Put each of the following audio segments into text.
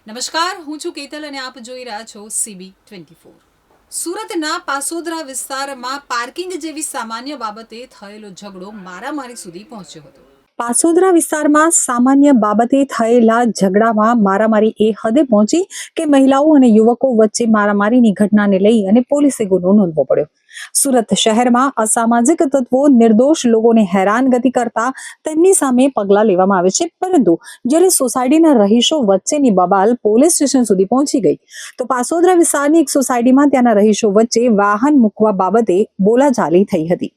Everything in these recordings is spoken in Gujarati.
નમસ્કાર, હું છું કેતલ અને આપ જોઈ રહ્યા છો CB24। સુરતના પાસોદરા વિસ્તારમાં પાર્કિંગ જેવી સામાન્ય બાબતે થયેલો ઝઘડો મારામારી સુધી પહોંચ્યો હતો। પાસોદરા વિસ્તારમાં સામાન્ય બાબતે થયેલા ઝઘડામાં મારામારી એ હદે પહોંચી કે મહિલાઓ અને યુવકો વચ્ચે મારામારીની ઘટનાને લઈ અને પોલીસે ગુનો નોંધવો પડ્યો। સુરત શહેરમાં અસામાજિક તત્વો નિર્દોષ લોકોને હેરાનગતિ કરતા તેમની સામે પગલાં લેવામાં આવે છે, પરંતુ જ્યારે સોસાયટીના રહીશો વચ્ચેની બબાલ પોલીસ સ્ટેશન સુધી પહોંચી ગઈ તો પાસોદરા વિસ્તારની એક સોસાયટીમાં ત્યાંના રહીશો વચ્ચે વાહન મૂકવા બાબતે બોલાચાલી થઈ હતી।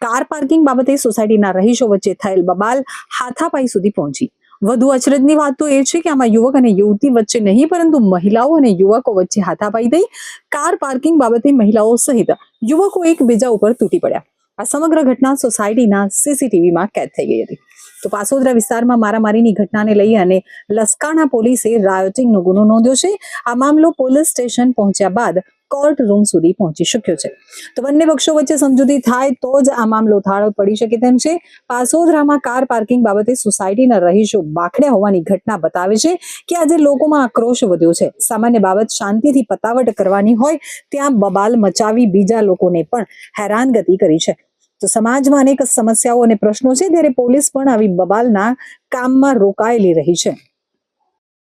કાર પાર્કિંગ બાબતે સોસાયટીના રહીશો વચ્ચે થયેલ બબાલ હાથાપાઈ સુધી પહોંચી। વધુ અચરજની વાત તો એ છે કે આમાં યુવક અને યુવતી વચ્ચે નહીં, પરંતુ મહિલાઓ અને યુવકો વચ્ચે હાથાપાઈ થઈ। કાર પાર્કિંગ બાબતે મહિલાઓ સહિત યુવકો એકબીજા ઉપર તૂટી પડ્યા। આ સમગ્ર ઘટના સોસાયટીના CCTVમાં કેદ થઈ ગઈ હતી। તો પાસોદરા વિસ્તારમાં મારામારીની ઘટનાને લઈ અને લસકાણા પોલીસે રાયોટિંગનો ગુનો નોંધ્યો છે। આ મામલો પોલીસ સ્ટેશન પહોંચ્યા બાદ કોર્ટ રૂમ સુધી પહોંચી શક્યો છે। તો બંને પક્ષો વચ્ચે સમજૂતી થાય તો જ આ મામલો થાળે પડી શકે તેમ છે। પાસોદરામાં કાર પાર્કિંગ બાબતે સોસાયટીના રહીશો બાખડ્યા હોવાની ઘટના બતાવે છે કે આજે લોકોમાં આક્રોશ વધ્યો છે। સામાન્ય બાબત શાંતિથી પતાવટ કરવાની હોય ત્યાં બબાલ મચાવી બીજા લોકોને પણ હેરાનગતિ કરી છે। તો સમાજમાં અનેક સમસ્યાઓ અને પ્રશ્નો છે, ત્યારે પોલીસ પણ આવી બબાલના કામમાં રોકાયેલી રહી છે।